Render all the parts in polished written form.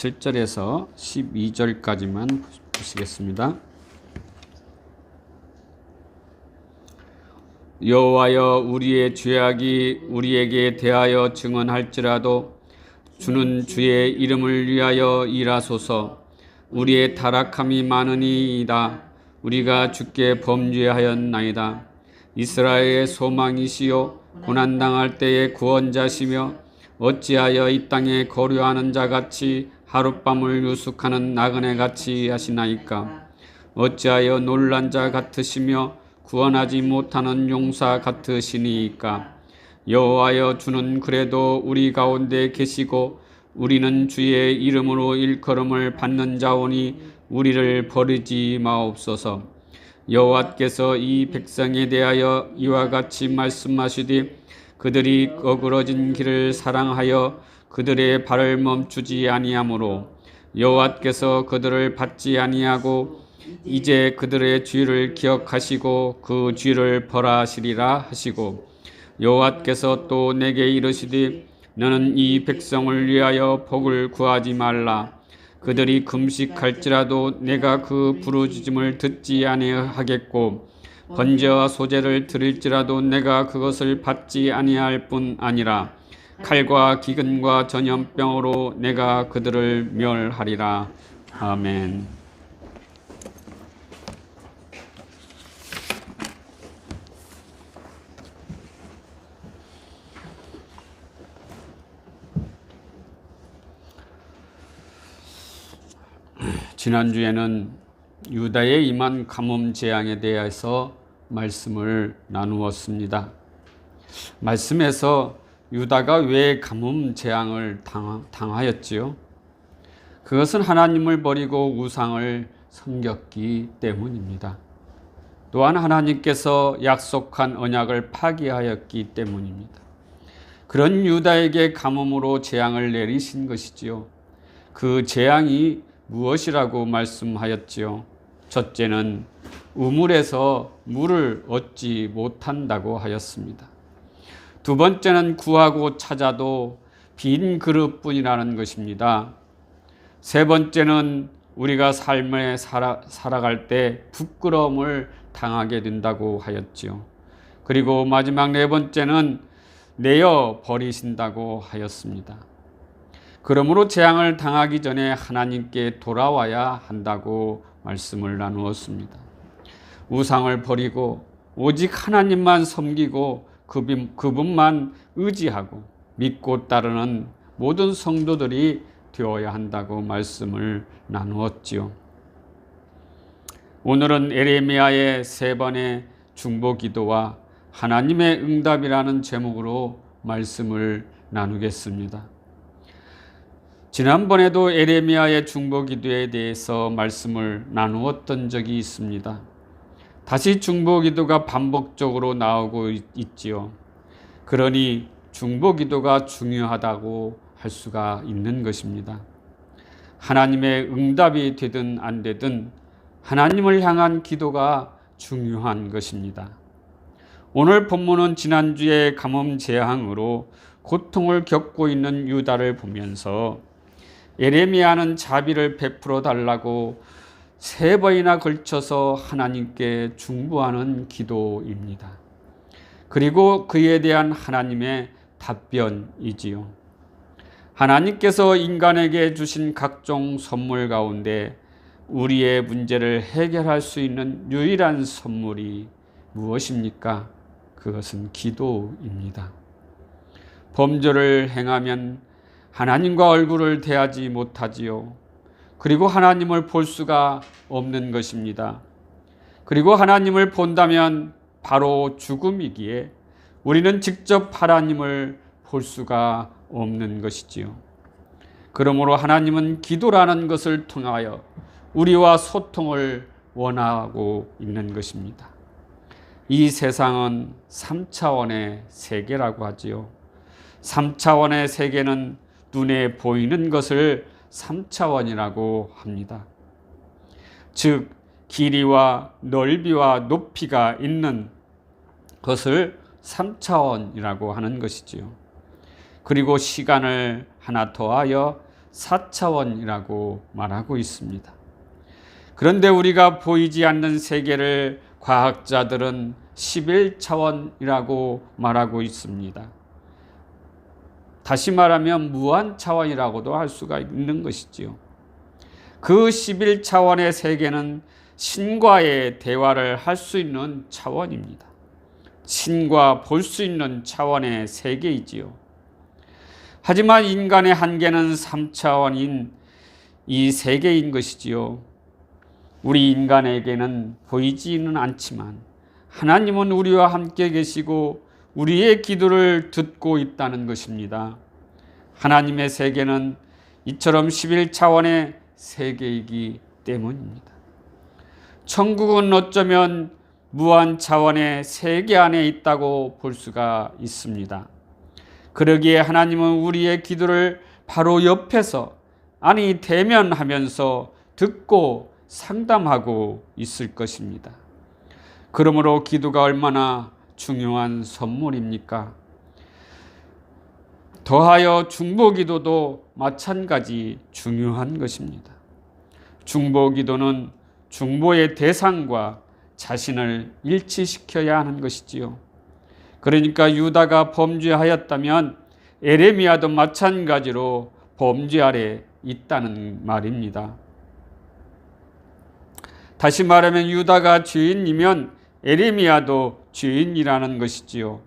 7절에서 12절까지만 보시겠습니다. 여호와여, 우리의 죄악이 우리에게 대하여 증언할지라도 주는 주의 이름을 위하여 일하소서. 우리의 타락함이 많으니이다. 우리가 주께 범죄하였나이다. 이스라엘의 소망이시요 고난당할 때의 구원자시며 어찌하여 이 땅에 거류하는 자같이 하룻밤을 유숙하는 나그네같이 하시나이까. 어찌하여 놀란 자 같으시며 구원하지 못하는 용사 같으시니이까. 여호와여, 주는 그래도 우리 가운데 계시고 우리는 주의 이름으로 일컬음을 받는 자오니 우리를 버리지 마옵소서. 여호와께서 이 백성에 대하여 이와 같이 말씀하시되 그들이 어그러진 길을 사랑하여 그들의 발을 멈추지 아니하므로 여호와께서 그들을 받지 아니하고 이제 그들의 죄를 기억하시고 그 죄를 벌하시리라 하시고, 여호와께서 또 내게 이르시되 너는 이 백성을 위하여 복을 구하지 말라. 그들이 금식할지라도 내가 그 부르짖음을 듣지 아니하겠고 번제와 소제를 드릴지라도 내가 그것을 받지 아니할 뿐 아니라 칼과 기근과 전염병으로 내가 그들을 멸하리라. 아멘. 지난주에는 유다에 임한 가뭄 재앙에 대해서 말씀을 나누었습니다. 말씀에서 유다가 왜 가뭄 재앙을 당하였지요? 그것은 하나님을 버리고 우상을 섬겼기 때문입니다. 또한 하나님께서 약속한 언약을 파기하였기 때문입니다. 그런 유다에게 가뭄으로 재앙을 내리신 것이지요. 그 재앙이 무엇이라고 말씀하였지요? 첫째는 우물에서 물을 얻지 못한다고 하였습니다. 두 번째는 구하고 찾아도 빈 그릇뿐이라는 것입니다. 세 번째는 우리가 삶에 살아갈 때 부끄러움을 당하게 된다고 하였지요. 그리고 마지막 네 번째는 내어 버리신다고 하였습니다. 그러므로 재앙을 당하기 전에 하나님께 돌아와야 한다고 말씀을 나누었습니다. 우상을 버리고 오직 하나님만 섬기고 그분만 의지하고 믿고 따르는 모든 성도들이 되어야 한다고 말씀을 나누었지요. 오늘은 에레미야의 세 번의 중보기도와 하나님의 응답이라는 제목으로 말씀을 나누겠습니다. 지난번에도 에레미야의 중보기도에 대해서 말씀을 나누었던 적이 있습니다. 다시 중보기도가 반복적으로 나오고 있지요. 그러니 중보기도가 중요하다고 할 수가 있는 것입니다. 하나님의 응답이 되든 안 되든 하나님을 향한 기도가 중요한 것입니다. 오늘 본문은 지난주의 가뭄 재앙으로 고통을 겪고 있는 유다를 보면서 에레미야는 자비를 베풀어 달라고 세 번이나 걸쳐서 하나님께 중보하는 기도입니다. 그리고 그에 대한 하나님의 답변이지요. 하나님께서 인간에게 주신 각종 선물 가운데 우리의 문제를 해결할 수 있는 유일한 선물이 무엇입니까? 그것은 기도입니다. 범죄를 행하면 하나님과 얼굴을 대하지 못하지요. 그리고 하나님을 볼 수가 없는 것입니다. 그리고 하나님을 본다면 바로 죽음이기에 우리는 직접 하나님을 볼 수가 없는 것이지요. 그러므로 하나님은 기도라는 것을 통하여 우리와 소통을 원하고 있는 것입니다. 이 세상은 3차원의 세계라고 하지요. 3차원의 세계는 눈에 보이는 것을 3차원이라고 합니다. 즉 길이와 넓이와 높이가 있는 것을 3차원이라고 하는 것이지요. 그리고 시간을 하나 더하여 4차원이라고 말하고 있습니다. 그런데 우리가 보이지 않는 세계를 과학자들은 11차원이라고 말하고 있습니다. 다시 말하면 무한 차원이라고도 할 수가 있는 것이지요. 그 11차원의 세계는 신과의 대화를 할 수 있는 차원입니다. 신과 볼 수 있는 차원의 세계이지요. 하지만 인간의 한계는 3차원인 이 세계인 것이지요. 우리 인간에게는 보이지는 않지만 하나님은 우리와 함께 계시고 우리의 기도를 듣고 있다는 것입니다. 하나님의 세계는 이처럼 11차원의 세계이기 때문입니다. 천국은 어쩌면 무한 차원의 세계 안에 있다고 볼 수가 있습니다. 그러기에 하나님은 우리의 기도를 바로 옆에서, 아니 대면하면서 듣고 상담하고 있을 것입니다. 그러므로 기도가 얼마나 중요한 선물입니까? 더하여 중보기도도 마찬가지 중요한 것입니다. 중보기도는 중보의 대상과 자신을 일치시켜야 하는 것이지요. 그러니까 유다가 범죄하였다면 에레미야도 마찬가지로 범죄 아래 있다는 말입니다. 다시 말하면 유다가 죄인이면 에레미야도 죄인이라는 것이지요.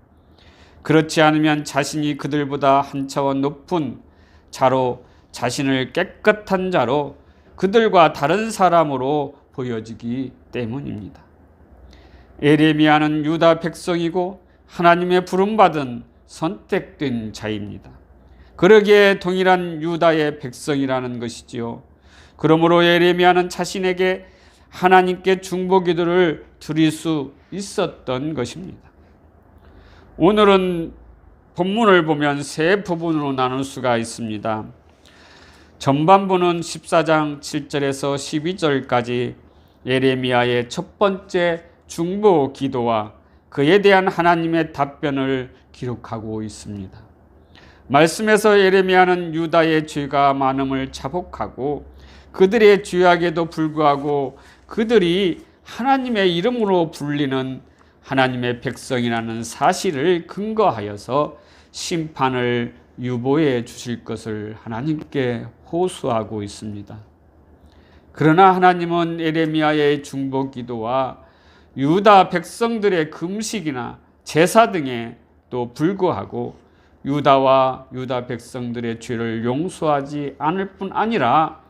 그렇지 않으면 자신이 그들보다 한 차원 높은 자로, 자신을 깨끗한 자로, 그들과 다른 사람으로 보여지기 때문입니다. 에레미야는 유다 백성이고 하나님의 부름받은 선택된 자입니다. 그러기에 동일한 유다의 백성이라는 것이지요. 그러므로 에레미야는 자신에게 하나님께 중보기도를 드릴 수 있었던 것입니다. 오늘은 본문을 보면 세 부분으로 나눌 수가 있습니다. 전반부는 14장 7절에서 12절까지 예레미야의 첫 번째 중보 기도와 그에 대한 하나님의 답변을 기록하고 있습니다. 말씀에서 예레미야는 유다의 죄가 많음을 자복하고 그들의 죄악에도 불구하고 그들이 하나님의 이름으로 불리는 하나님의 백성이라는 사실을 근거하여서 심판을 유보해 주실 것을 하나님께 호소하고 있습니다. 그러나 하나님은 예레미야의 중보 기도와 유다 백성들의 금식이나 제사 등에 또 불구하고 유다와 유다 백성들의 죄를 용서하지 않을 뿐 아니라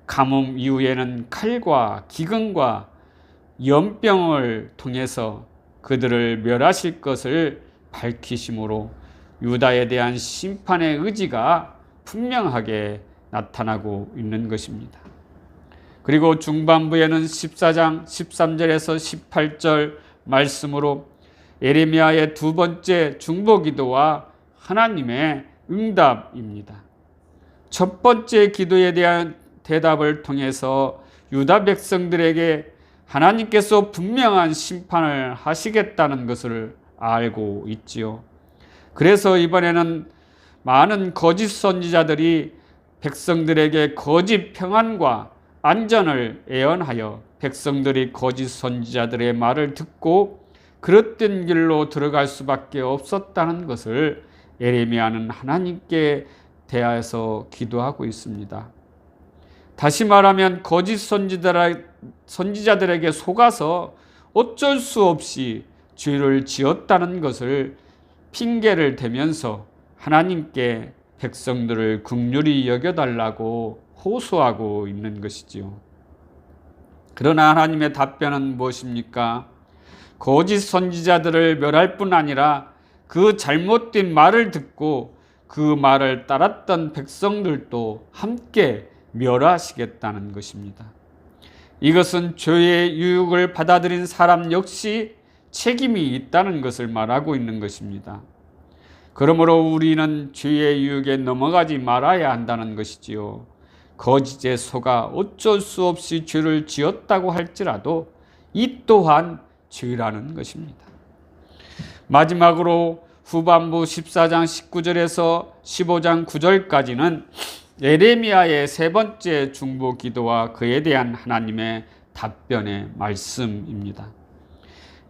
가뭄 이후에는 칼과 기근과 연병을 통해서 그들을 멸하실 것을 밝히심으로 유다에 대한 심판의 의지가 분명하게 나타나고 있는 것입니다. 그리고 중반부에는 14장 13절에서 18절 말씀으로 예레미야의 두 번째 중보기도와 하나님의 응답입니다. 첫 번째 기도에 대한 대답을 통해서 유다 백성들에게 하나님께서 분명한 심판을 하시겠다는 것을 알고 있지요. 그래서 이번에는 많은 거짓 선지자들이 백성들에게 거짓 평안과 안전을 예언하여 백성들이 거짓 선지자들의 말을 듣고 그릇된 길로 들어갈 수밖에 없었다는 것을 예레미야는 하나님께 대하여서 기도하고 있습니다. 다시 말하면 거짓 선지자들에게 속아서 어쩔 수 없이 죄를 지었다는 것을 핑계를 대면서 하나님께 백성들을 긍휼히 여겨달라고 호소하고 있는 것이지요. 그러나 하나님의 답변은 무엇입니까? 거짓 선지자들을 멸할 뿐 아니라 그 잘못된 말을 듣고 그 말을 따랐던 백성들도 함께 멸하시겠다는 것입니다. 이것은 죄의 유혹을 받아들인 사람 역시 책임이 있다는 것을 말하고 있는 것입니다. 그러므로 우리는 죄의 유혹에 넘어가지 말아야 한다는 것이지요. 거짓에 속아 어쩔 수 없이 죄를 지었다고 할지라도 이 또한 죄라는 것입니다. 마지막으로 후반부 14장 19절에서 15장 9절까지는 예레미야의 세 번째 중보 기도와 그에 대한 하나님의 답변의 말씀입니다.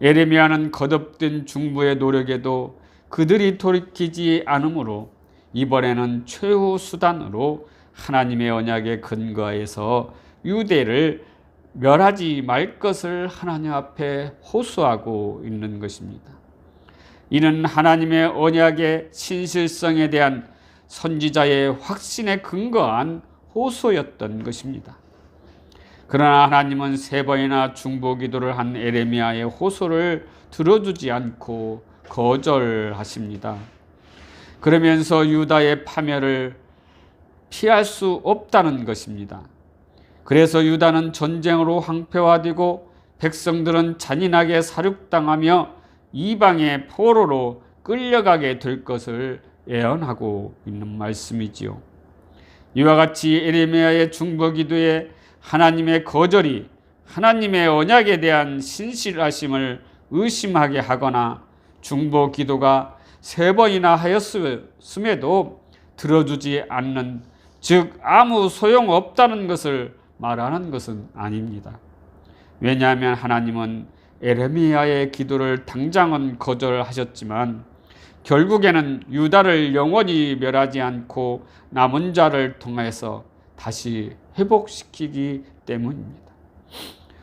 예레미야는 거듭된 중보의 노력에도 그들이 돌이키지 않으므로 이번에는 최후 수단으로 하나님의 언약에 근거해서 유대를 멸하지 말 것을 하나님 앞에 호소하고 있는 것입니다. 이는 하나님의 언약의 신실성에 대한 선지자의 확신에 근거한 호소였던 것입니다. 그러나 하나님은 세 번이나 중보 기도를 한 예레미야의 호소를 들어주지 않고 거절하십니다. 그러면서 유다의 파멸을 피할 수 없다는 것입니다. 그래서 유다는 전쟁으로 황폐화되고 백성들은 잔인하게 살육당하며 이방의 포로로 끌려가게 될 것을 예언하고 있는 말씀이지요. 이와 같이 예레미야의 중보 기도에 하나님의 거절이 하나님의 언약에 대한 신실하심을 의심하게 하거나 중보 기도가 세 번이나 하였음에도 들어주지 않는, 즉 아무 소용없다는 것을 말하는 것은 아닙니다. 왜냐하면 하나님은 예레미야의 기도를 당장은 거절하셨지만 결국에는 유다를 영원히 멸하지 않고 남은 자를 통해서 다시 회복시키기 때문입니다.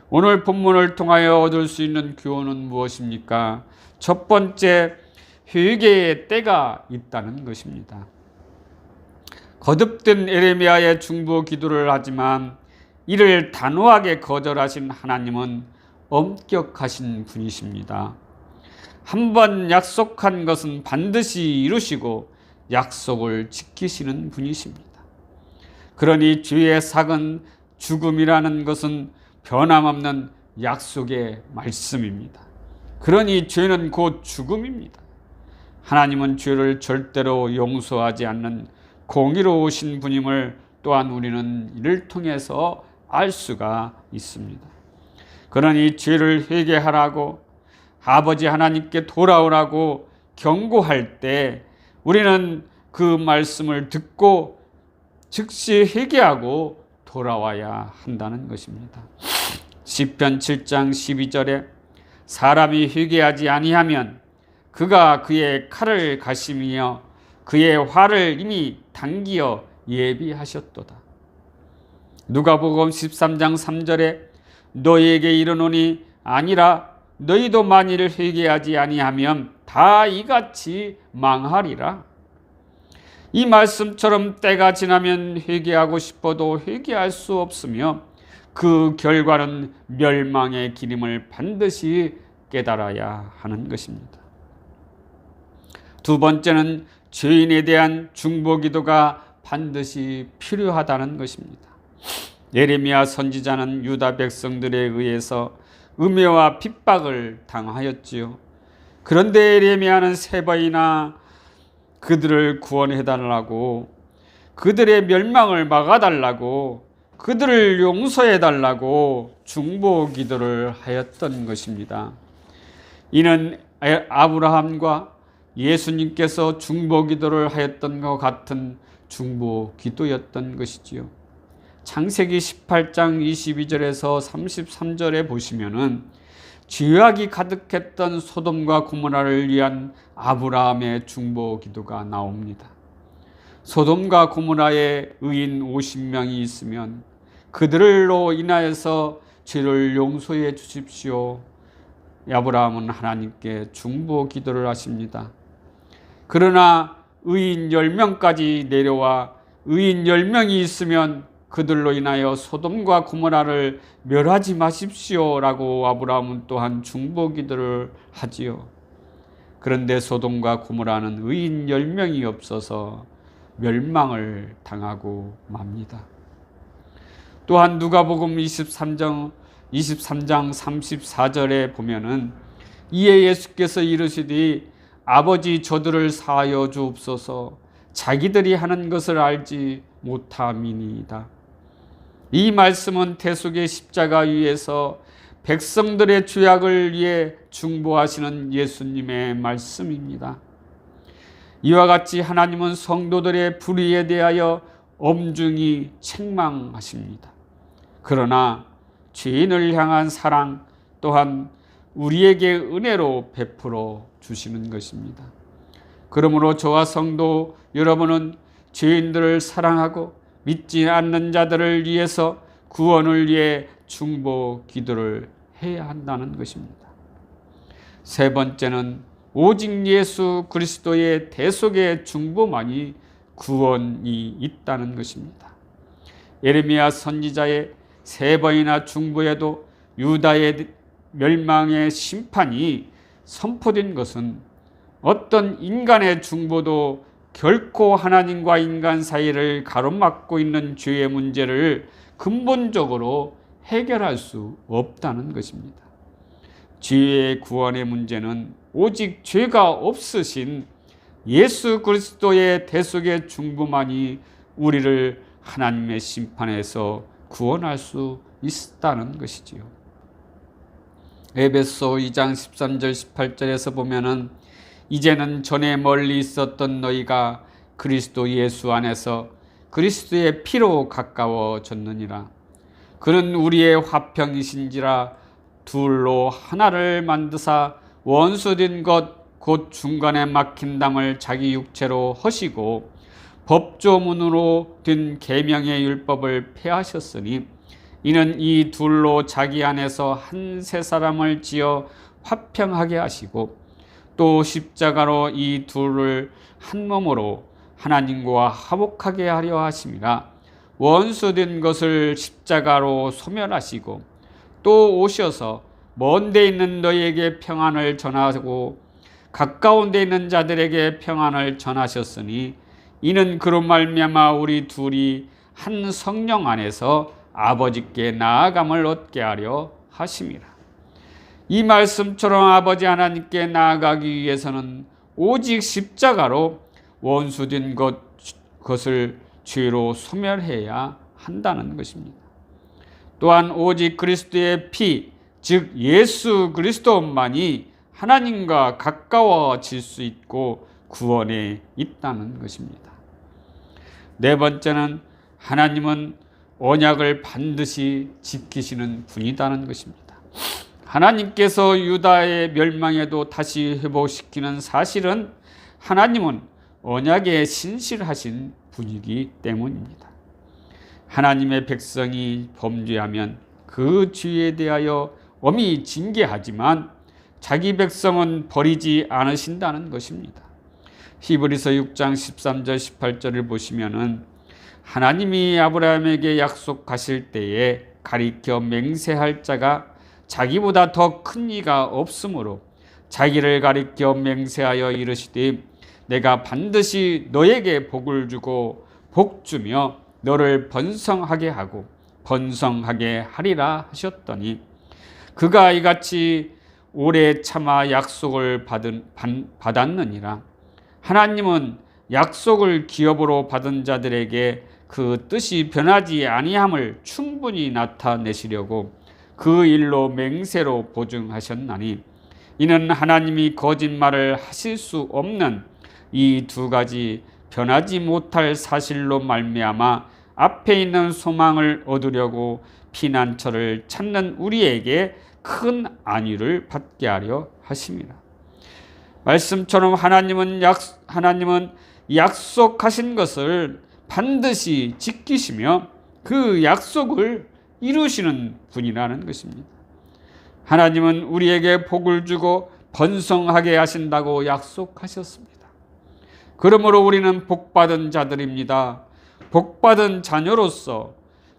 오늘 본문을 통하여 얻을 수 있는 교훈은 무엇입니까? 첫 번째, 회개의 때가 있다는 것입니다. 거듭된 예레미야의 중보 기도를 하지만 이를 단호하게 거절하신 하나님은 엄격하신 분이십니다. 한번 약속한 것은 반드시 이루시고 약속을 지키시는 분이십니다. 그러니 죄의 삭은 죽음이라는 것은 변함없는 약속의 말씀입니다. 그러니 죄는 곧 죽음입니다. 하나님은 죄를 절대로 용서하지 않는 공의로우신 분임을 또한 우리는 이를 통해서 알 수가 있습니다. 그러니 죄를 회개하라고 아버지 하나님께 돌아오라고 경고할 때 우리는 그 말씀을 듣고 즉시 회개하고 돌아와야 한다는 것입니다. 시편 7장 12절에 사람이 회개하지 아니하면 그가 그의 칼을 가시며 그의 화를 이미 당기어 예비하셨도다. 누가복음 13장 3절에 너희에게 이르노니 아니라 너희도 만일 회개하지 아니하면 다 이같이 망하리라. 이 말씀처럼 때가 지나면 회개하고 싶어도 회개할 수 없으며 그 결과는 멸망의 길임을 반드시 깨달아야 하는 것입니다. 두 번째는 죄인에 대한 중보 기도가 반드시 필요하다는 것입니다. 예레미야 선지자는 유다 백성들에 의해서 음해와 핍박을 당하였지요. 그런데 예레미야는 세 번이나 그들을 구원해달라고, 그들의 멸망을 막아달라고, 그들을 용서해달라고 중보 기도를 하였던 것입니다. 이는 아브라함과 예수님께서 중보 기도를 하였던 것 같은 중보 기도였던 것이지요. 창세기 18장 22절에서 33절에 보시면은 죄악이 가득했던 소돔과 고모라를 위한 아브라함의 중보 기도가 나옵니다. 소돔과 고모라에 의인 50명이 있으면 그들로 인하여서 죄를 용서해 주십시오. 아브라함은 하나님께 중보 기도를 하십니다. 그러나 의인 10명까지 내려와 의인 10명이 있으면 그들로 인하여 소돔과 고모라를 멸하지 마십시오라고 아브라함은 또한 중보 기도를 하지요. 그런데 소돔과 고모라는 의인 10명이 없어서 멸망을 당하고 맙니다. 또한 누가복음 23장 34절에 보면은 이에 예수께서 이르시되 아버지 저들을 사하여 주옵소서 자기들이 하는 것을 알지 못함이니이다. 이 말씀은 태속의 십자가 위에서 백성들의 죄악을 위해 중보하시는 예수님의 말씀입니다. 이와 같이 하나님은 성도들의 불의에 대하여 엄중히 책망하십니다. 그러나 죄인을 향한 사랑 또한 우리에게 은혜로 베풀어 주시는 것입니다. 그러므로 저와 성도 여러분은 죄인들을 사랑하고 믿지 않는 자들을 위해서 구원을 위해 중보 기도를 해야 한다는 것입니다. 세 번째는 오직 예수 그리스도의 대속의 중보만이 구원이 있다는 것입니다. 예레미야 선지자의 세 번이나 중보에도 유다의 멸망의 심판이 선포된 것은 어떤 인간의 중보도 결코 하나님과 인간 사이를 가로막고 있는 죄의 문제를 근본적으로 해결할 수 없다는 것입니다. 죄의 구원의 문제는 오직 죄가 없으신 예수 그리스도의 대속의 중보만이 우리를 하나님의 심판에서 구원할 수 있다는 것이지요. 에베소 2장 13절 18절에서 보면은 이제는 전에 멀리 있었던 너희가 그리스도 예수 안에서 그리스도의 피로 가까워졌느니라. 그는 우리의 화평이신지라 둘로 하나를 만드사 원수된 것 곧 중간에 막힌 담을 자기 육체로 허시고 법조문으로 된 계명의 율법을 폐하셨으니 이는 이 둘로 자기 안에서 한 세 사람을 지어 화평하게 하시고 또 십자가로 이 둘을 한 몸으로 하나님과 화목하게 하려 하심이라. 원수된 것을 십자가로 소멸하시고 또 오셔서 먼 데 있는 너희에게 평안을 전하고 가까운 데 있는 자들에게 평안을 전하셨으니 이는 그로 말미암아 우리 둘이 한 성령 안에서 아버지께 나아감을 얻게 하려 하심이라. 이 말씀처럼 아버지 하나님께 나아가기 위해서는 오직 십자가로 원수된 것을 죄로 소멸해야 한다는 것입니다. 또한 오직 그리스도의 피, 즉 예수 그리스도만이 하나님과 가까워질 수 있고 구원에 있다는 것입니다. 네 번째는 하나님은 언약을 반드시 지키시는 분이라는 것입니다. 하나님께서 유다의 멸망에도 다시 회복시키는 사실은 하나님은 언약에 신실하신 분이기 때문입니다. 하나님의 백성이 범죄하면 그 죄에 대하여 엄히 징계하지만 자기 백성은 버리지 않으신다는 것입니다. 히브리서 6장 13절 18절을 보시면은 하나님이 아브라함에게 약속하실 때에 가리켜 맹세할 자가 자기보다 더 큰 이가 없으므로 자기를 가리켜 맹세하여 이르시되 내가 반드시 너에게 복을 주고 복 주며 너를 번성하게 하고 번성하게 하리라 하셨더니 그가 이같이 오래 참아 약속을 받았느니라. 하나님은 약속을 기업으로 받은 자들에게 그 뜻이 변하지 아니함을 충분히 나타내시려고 그 일로 맹세로 보증하셨나니 이는 하나님이 거짓말을 하실 수 없는 이 두 가지 변하지 못할 사실로 말미암아 앞에 있는 소망을 얻으려고 피난처를 찾는 우리에게 큰 안위를 받게 하려 하심이라. 말씀처럼 하나님은 약속하신 것을 반드시 지키시며 그 약속을 이루시는 분이라는 것입니다. 하나님은 우리에게 복을 주고 번성하게 하신다고 약속하셨습니다. 그러므로 우리는 복받은 자들입니다. 복받은 자녀로서,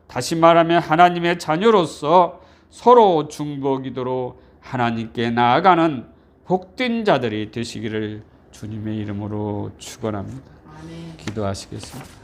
다시 말하면 하나님의 자녀로서 서로 중보기도로 하나님께 나아가는 복된 자들이 되시기를 주님의 이름으로 축원합니다. 기도하시겠습니다.